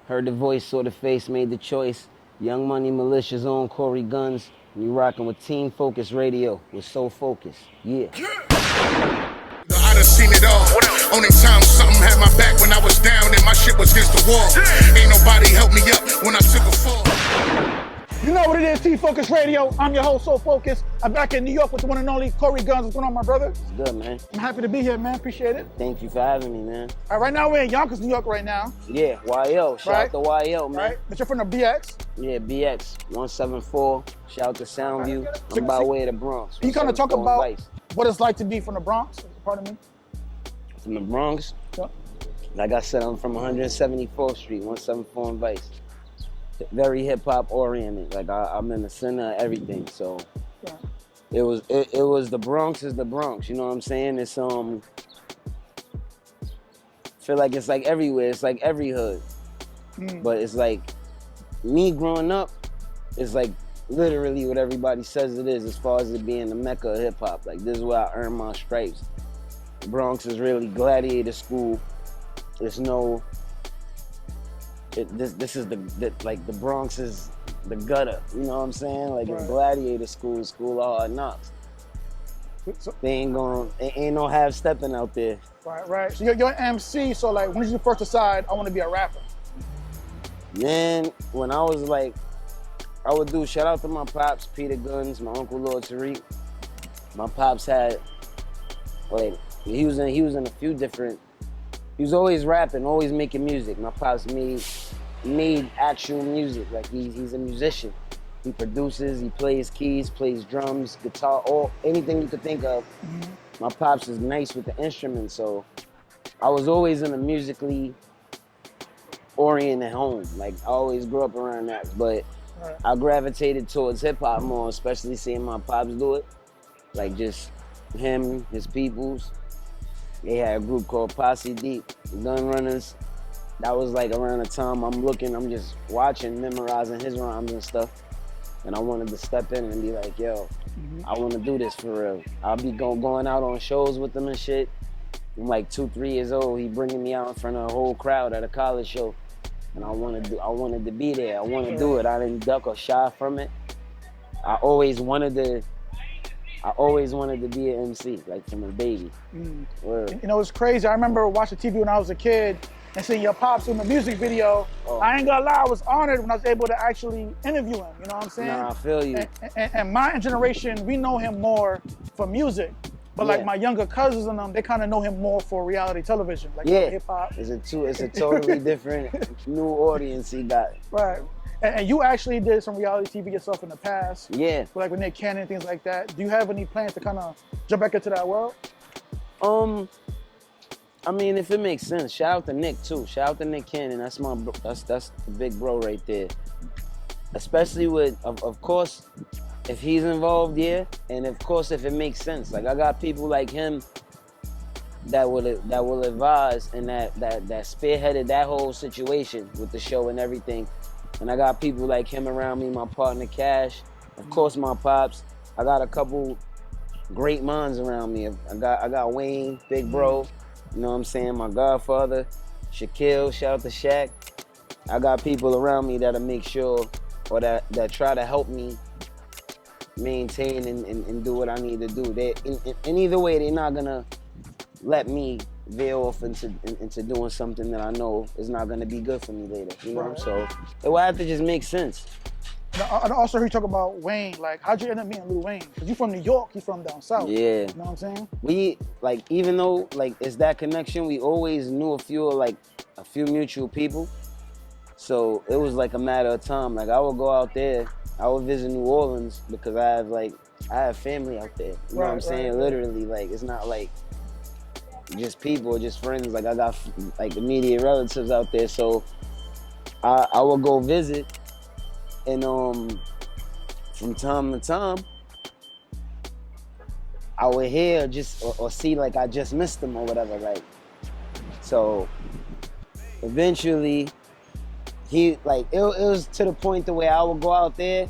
Heard the voice, saw the face, made the choice. Young Money Militia's own Cory Gunz. And you rocking with Team Focus Radio with So Focus. Yeah. I done seen it all. Only time something had my back when I was down and my shit was against the wall. Ain't nobody helped me up when I took a fall. You know what it is, Team Focus Radio. I'm your host, So Focus. I'm back in New York with the one and only Cory Gunz. What's going on, my brother? It's good, man. I'm happy to be here, man. Appreciate it. Thank you for having me, man. All right, right now we're in Yonkers, New York right now. Yeah, YO. Shout out to YO, man. Right, but you're from the BX. Yeah, BX 174. Shout out to Soundview. I'm by way of the Bronx. Can you kind of talk about Vice. what it's like to be from the Bronx? Pardon me. From the Bronx? Yeah. Like I said, I'm from 174th Street, 174 and Vice. Very hip hop oriented. Like I'm in the center of everything. So Yeah. it was the Bronx is the Bronx. You know what I'm saying? It's feel like it's like everywhere. It's like every hood. But it's like me growing up, it's like literally what everybody says it is as far as it being the mecca of hip hop. Like this is where I earned my stripes. The Bronx is really gladiator school. There's no. This is the Bronx is the gutter. You know what I'm saying? Like it's gladiator school, school of hard knocks. So, They ain't no half stepping out there. right. So you're an MC. So like, when did you first decide I want to be a rapper? Man, when I was like, I would do shout out to my pops, Peter Gunz, my uncle Lord Tariq. My pops had like he was in a few different. He was always rapping, always making music. My pops made actual music. Like he's a musician. He produces, he plays keys, plays drums, guitar, anything you could think of. My pops is nice with the instruments, so I was always in a musically oriented home. Like I always grew up around that, but I gravitated towards hip hop more, especially seeing my pops do it. Like just him, his peoples. They had a group called Posse Deep, Gun Runners. That was like around the time I'm just watching, memorizing his rhymes and stuff. And I wanted to step in and be like, yo, I want to do this for real. I'll be going out on shows with them and shit. I'm like 2-3 years old. He bringing me out in front of a whole crowd at a college show. And I wanted to be there. I want to do it. I didn't duck or shy from it. I always wanted to be an MC, like from a baby. You know, it's crazy. I remember watching TV when I was a kid and seeing your pops in the music video. I ain't gonna lie, I was honored when I was able to actually interview him. You know what I'm saying? Nah, I feel you. And my generation, we know him more for music. But like my younger cousins and them, they kind of know him more for reality television, like hip hop. It's a totally different new audience he got. Right. And you actually did some reality TV yourself in the past. Yeah. Like with Nick Cannon and things like that. Do you have any plans to kind of jump back into that world? I mean, if it makes sense. Shout out to Nick too. Shout out to Nick Cannon. That's the big bro right there. Especially with, of course, if he's involved, yeah. And of course, if it makes sense. Like I got people like him that will advise and that spearheaded that whole situation with the show and everything. And I got people like him around me, my partner Cash, of course my pops. I got a couple great minds around me. I got Wayne, big bro, you know what I'm saying, my godfather, Shaquille, shout out to Shaq. I got people around me that'll make sure, or that try to help me maintain and do what I need to do. In either way, they're not gonna let me veer off into doing something that I know is not gonna be good for me later, you know? So it will have to just make sense. I also heard you talk about Wayne. Like, how'd you end up meeting Lil Wayne? Because you from New York, he's from down south. Yeah. You know what I'm saying? We, like, even though, like, it's that connection, we always knew a few mutual people. So it was like a matter of time. Like, I would go out there, I would visit New Orleans because I have family out there. You know what I'm saying? Literally, like, it's not like just people or just friends. Like I got like immediate relatives out there, so I would go visit, and from time to time I would hear or see like I just missed them or whatever. Like so, eventually he like it was to the point the way I would go out there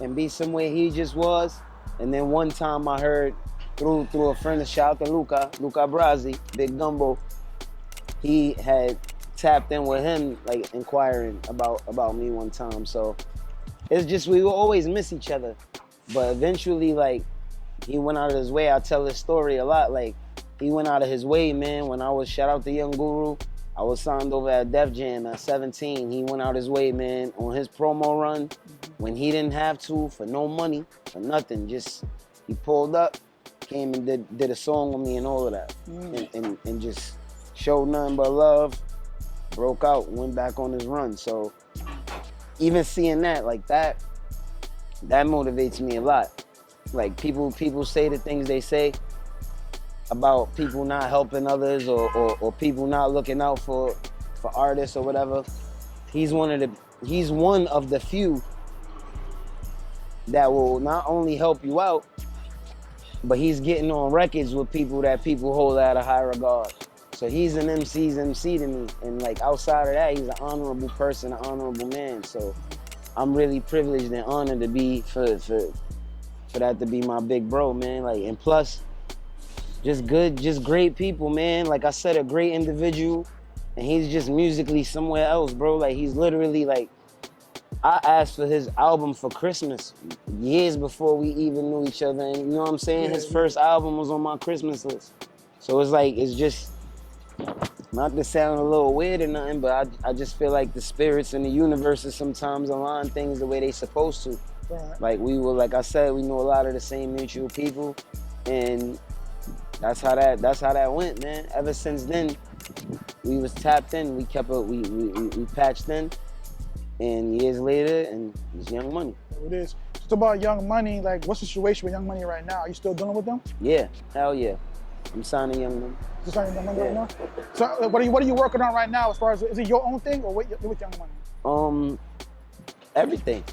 and be somewhere he just was, and then one time I heard. Through a friend, shout out to Luca Brasi, Big Gumbo. He had tapped in with him, like inquiring about me one time. So it's just, we will always miss each other. But eventually, like, he went out of his way. I tell this story a lot. Like, he went out of his way, man. When I was, shout out to Young Guru, I was signed over at Def Jam at 17. He went out his way, man, on his promo run when he didn't have to, for no money, for nothing. Just, he pulled up, came and did a song with me and all of that. And just showed nothing but love, broke out, went back on his run. So even seeing that, like that motivates me a lot. Like people say the things they say about people not helping others or people not looking out for artists or whatever. He's one of the few that will not only help you out, but he's getting on records with people that people hold at a high regard. So he's an MC's MC to me. And like outside of that, he's an honorable person, an honorable man. So I'm really privileged and honored to be for that to be my big bro, man. Like, and plus, just great people, man. Like I said, a great individual, and he's just musically somewhere else, bro. Like he's literally like, I asked for his album for Christmas years before we even knew each other, and you know what I'm saying? His first album was on my Christmas list. So it's like, it's just, not to sound a little weird or nothing, but I just feel like the spirits and the universes sometimes align things the way they supposed to. Right. Like we were, like I said, we know a lot of the same mutual people, and that's how that went, man. Ever since then, we was tapped in. We kept we patched in, and years later, and it's Young Money. It is. Just about Young Money. Like, what's the situation with Young Money right now? Are you still dealing with them? Yeah, hell yeah. I'm signing Young Money. Just signing Young Money right now. So, what are you working on right now? As far as, is it your own thing or with Young Money? Everything.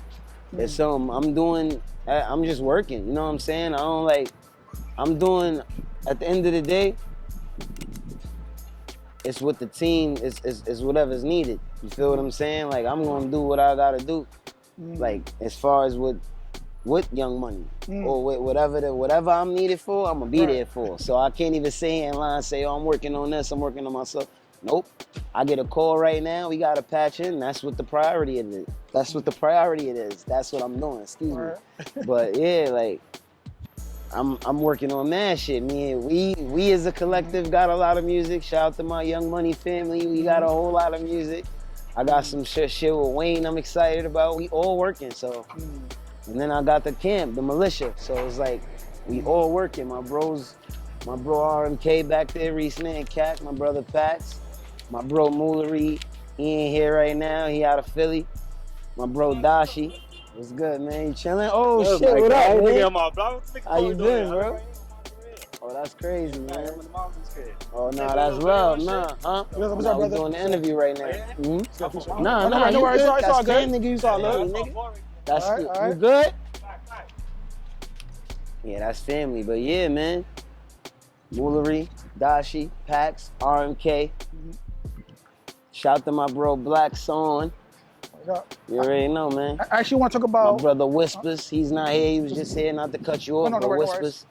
It's I'm just working. You know what I'm saying? I'm doing. At the end of the day, it's with the team. It's whatever's needed. You feel what I'm saying? Like I'm gonna do what I gotta do. Like as far as with Young Money or with whatever I'm needed for, I'm gonna be there for. So I can't even say in line, say, oh, I'm working on this, I'm working on myself. Nope. I get a call right now, we gotta patch in. That's what the priority it is. That's what I'm doing, excuse me. But yeah, like I'm working on that shit. We as a collective got a lot of music. Shout out to my Young Money family. We got a whole lot of music. I got some shit with Wayne I'm excited about. We all working, so. And then I got the camp, the militia. So it's like, we all working. My bro RMK back there, Reese and Cat, my brother Pax, my bro Mullery, he ain't here right now, he out of Philly. My bro Dashi, what's good, man? You chilling? Oh shit, what up, man? How you been, bro? Oh, that's crazy, man. Oh, nah, that's love, nah, huh? Nah, we doing the interview right now. Nah, you good? That's good, nigga, you all love, nigga. That's all right. You good? Yeah, that's family, but yeah, man. Mullery, Dashi, Pax, RMK. Shout out to my bro Black Son. You already know, man. I actually want to talk about... My brother Whispers, he's not here. He was just here, not to cut you off, but Whispers.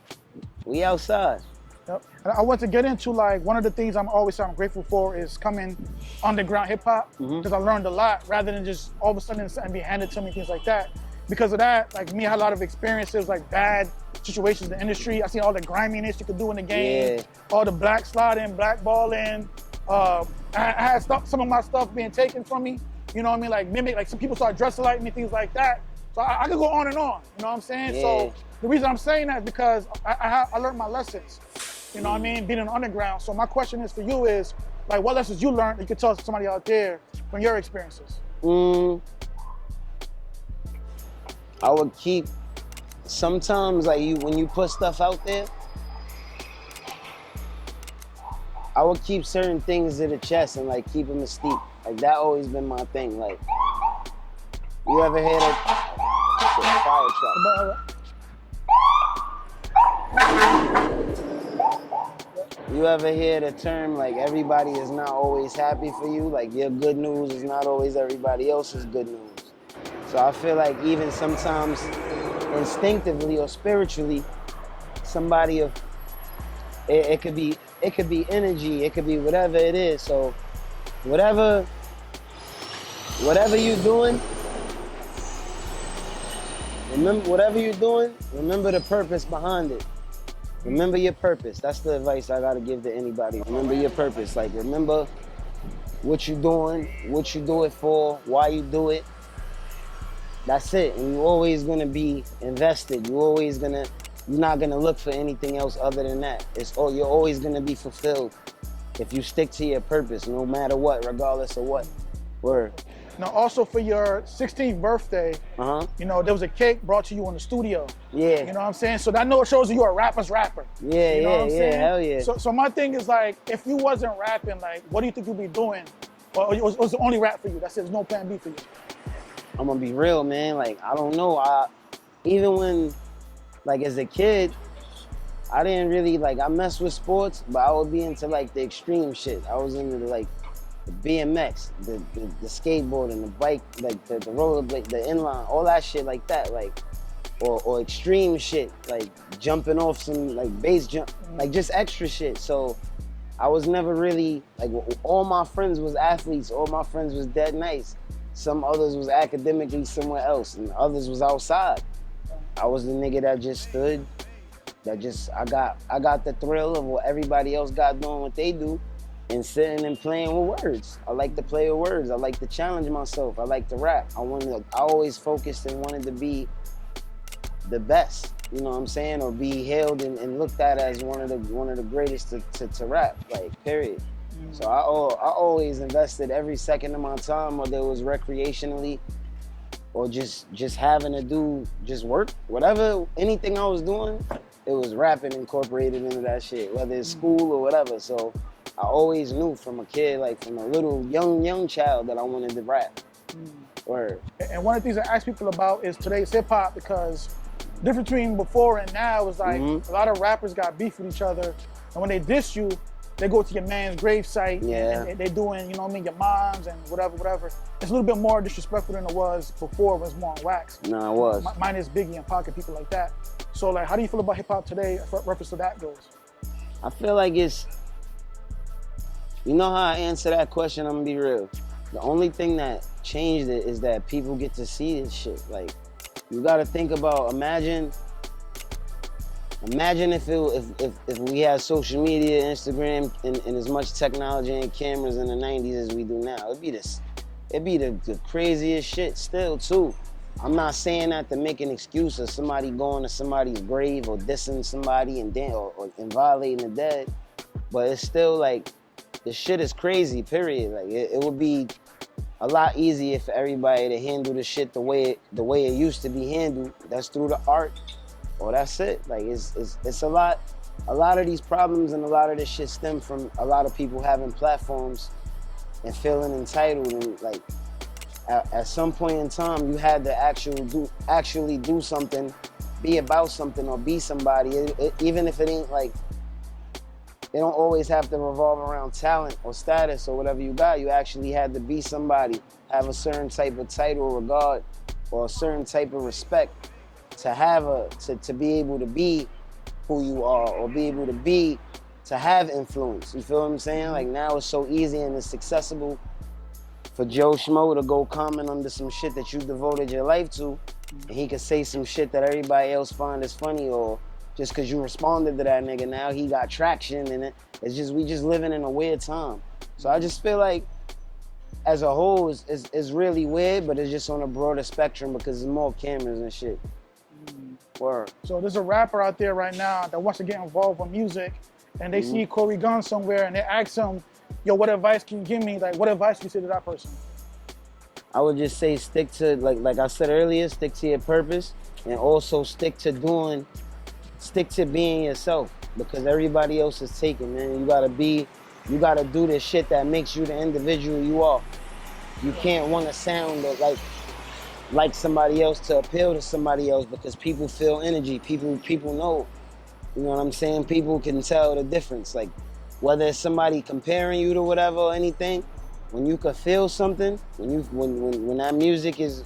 We outside. Yep. And I want to get into, like, one of the things I'm grateful for is coming underground hip hop, because I learned a lot rather than just all of a sudden something be handed to me, things like that. Because of that, like me, I had a lot of experiences, like bad situations in the industry. I seen all the griminess you could do in the game, all the black sliding, blackballing. I had some of my stuff being taken from me. You know what I mean? Like mimic, like some people start dressing like me, things like that. So I could go on and on. You know what I'm saying? Yeah. So the reason I'm saying that is because I learned my lessons. You know what I mean? Being in the underground. So my question is for you is, like, what lessons you learned that you could tell somebody out there from your experiences? I would keep, sometimes like when you put stuff out there, I would keep certain things to the chest and like keep a mystique. Like that always been my thing. Like, you ever hear that fire truck? You ever hear the term like everybody is not always happy for you? Like your good news is not always everybody else's good news. So I feel like even sometimes instinctively or spiritually, somebody it could be energy, it could be whatever it is. So whatever you're doing, remember the purpose behind it. Remember your purpose. That's the advice I gotta give to anybody. Remember your purpose. Like, remember what you're doing, what you do it for, why you do it. That's it. And you're always gonna be invested. You're not gonna look for anything else other than that. You're always gonna be fulfilled if you stick to your purpose, no matter what, regardless of what. Word. Now, also for your 16th birthday, you know, there was a cake brought to you in the studio. Yeah. You know what I'm saying? So I know it shows you're a rapper's rapper. Yeah, you know what I'm saying? Hell yeah. So my thing is like, if you wasn't rapping, like, what do you think you'd be doing? Or it was the only rap for you? That's it, there's no plan B for you. I'm gonna be real, man. Like, I don't know. Even when, like, as a kid, I didn't really, like, I messed with sports, but I would be into, like, the extreme shit. I was into, like, the BMX, the skateboarding, the bike, like, the rollerblade, the inline, all that shit like that, like, or extreme shit, like, jumping off some, like, base jump, like, just extra shit. So I was never really, like, all my friends was athletes, all my friends was dead nice. Some others was academically somewhere else, and others was outside. I was the nigga that just stood, I got the thrill of what everybody else got doing what they do, and sitting and playing with words. I like to play with words. I like to challenge myself. I like to rap. I always focused and wanted to be the best, you know what I'm saying, or be hailed and looked at as one of the greatest to rap, like, period. So I always invested every second of my time, whether it was recreationally or just having to do just work, whatever, anything I was doing, it was rapping incorporated into that shit, whether it's school or whatever. So I always knew from a kid, like from a little young child, that I wanted to rap. Word. And one of the things I ask people about is today's hip hop, because the difference between before and now is like a lot of rappers got beef with each other, and when they diss you, they go to your man's gravesite, and they're doing, you know what I mean, your moms and whatever. It's a little bit more disrespectful than it was before. It was more on wax. No, it was. Minus Biggie and Pac and people like that. So, like, how do you feel about hip hop today as reference to that goes? I feel like it's, you know how I answer that question, I'm gonna be real. The only thing that changed it is that people get to see this shit. Like, you gotta think about, imagine if we had social media, Instagram, and as much technology and cameras in the 90s as we do now. It'd be the craziest shit still too. I'm not saying that to make an excuse of somebody going to somebody's grave or dissing somebody and violating the dead, but it's still like, the shit is crazy, period. Like, it would be a lot easier for everybody to handle the shit the way it used to be handled. That's through the art. Oh, that's it. Like, it's a lot of these problems and a lot of this shit stem from a lot of people having platforms and feeling entitled, and like at some point in time you had to actually do something, be about something, or be somebody. Even if it ain't like, it don't always have to revolve around talent or status or whatever you got. You actually had to be somebody, have a certain type of title or regard, or a certain type of respect to be able to be who you are, or be able to have influence. You feel what I'm saying? Like, now it's so easy and it's accessible for Joe Schmo to go comment under some shit that you devoted your life to, and he could say some shit that everybody else find is funny, or just because you responded to that nigga, now he got traction, and we just living in a weird time. So I just feel like, as a whole, it's really weird, but it's just on a broader spectrum because there's more cameras and shit. Word. So there's a rapper out there right now that wants to get involved with music, and they see Cory Gunz somewhere, and they ask him, yo, what advice can you give me? Like, what advice do you say to that person? I would just say, stick to, like I said earlier, stick to your purpose, and also stick to being yourself, because everybody else is taken, man. You gotta do the shit that makes you the individual you are. You can't want to sound like somebody else to appeal to somebody else, because people feel energy. People know, you know what I'm saying? People can tell the difference. Like, whether it's somebody comparing you to whatever or anything, when you can feel something, when that music is,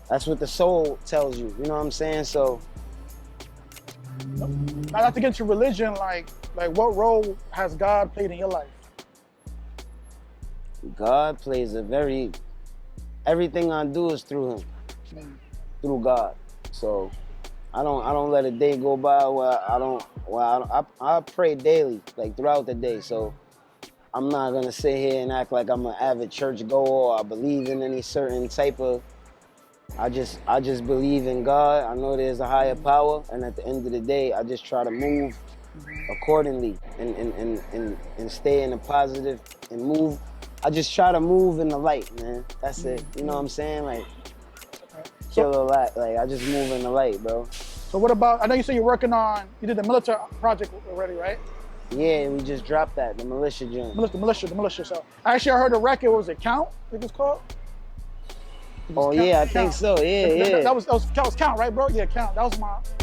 that's what the soul tells you. You know what I'm saying? So, I'd like to get into religion. Like what role has God played in your life? God plays everything I do is through him, through God. So I don't let a day go by where I pray daily, like throughout the day. So I'm not gonna sit here and act like I'm an avid church goer or I believe in any certain type of. I just believe in God. I know there's a higher power, and at the end of the day, I just try to move accordingly and stay in the positive and move. I just try to move in the light, man. That's it. You know what I'm saying? Like, kill a lot. Like, I just move in the light, bro. So what about, I know you said you did the Militia project already, right? Yeah, we just dropped that, the Militia joint. The Militia. So actually I heard the record, what was it, Count? I think it's called? Oh yeah, I think so. Yeah. That was Count, right, bro? Yeah, Count. That was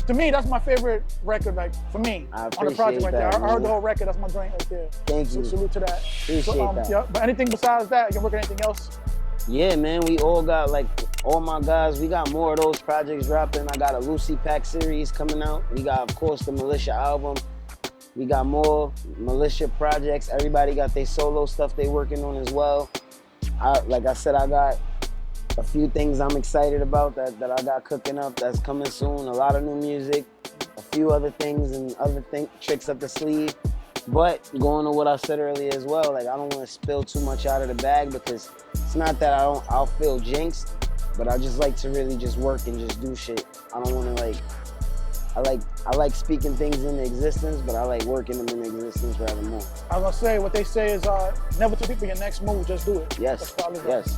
to me, that's my favorite record, like, for me, I on the project right there. I heard the whole record, that's my joint right there. Thank you. Salute to that. Appreciate that. Yeah, but anything besides that, you working anything else? Yeah, man, we all got, like, all my guys, we got more of those projects dropping. I got a Lucy Pack series coming out. We got, of course, the Militia album. We got more Militia projects. Everybody got their solo stuff they working on as well. Like I said, I got a few things I'm excited about that I got cooking up that's coming soon. A lot of new music, a few other things and tricks up the sleeve. But going to what I said earlier as well, like, I don't want to spill too much out of the bag because it's not that I'll feel jinxed, but I just like to really just work and just do shit. I don't want to, like, I like speaking things into existence, but I like working them into existence rather more. I was gonna say, what they say is never tell people your next move, just do it. Yes, yes,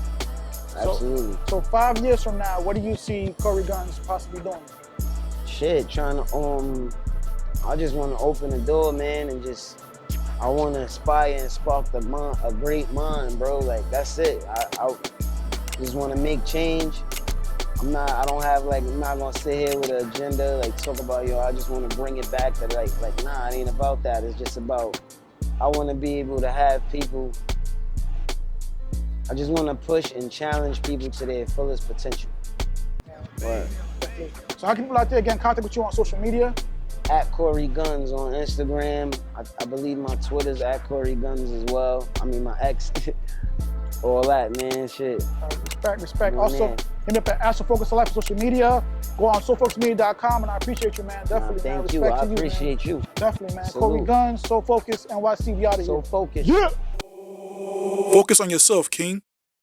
absolutely. So 5 years from now, what do you see Cory Gunz possibly doing? Shit, trying to, I just want to open the door, man, and I want to inspire and spark a great mind, bro. Like, that's it. I just want to make change. I'm not gonna sit here with an agenda, like, talk about, I just want to bring it back to, like, nah, it ain't about that. It's just about, I want to be able to have people, I just want to push and challenge people to their fullest potential. Right. So how can people out there get in contact with you on social media? At Cory Gunz on Instagram. I believe my Twitter's at Cory Gunz as well. I mean, my ex. All that, man, shit. Respect. Also, hit me up at @SoFocus on social media. Go on SoFocusMedia.com, and I appreciate you, man. Definitely, man. Thank you. I appreciate you. Definitely, man. Salute. Cory Gunz, SoFocus, NYC, we out of here. So focused. Yeah. Focus on yourself, King.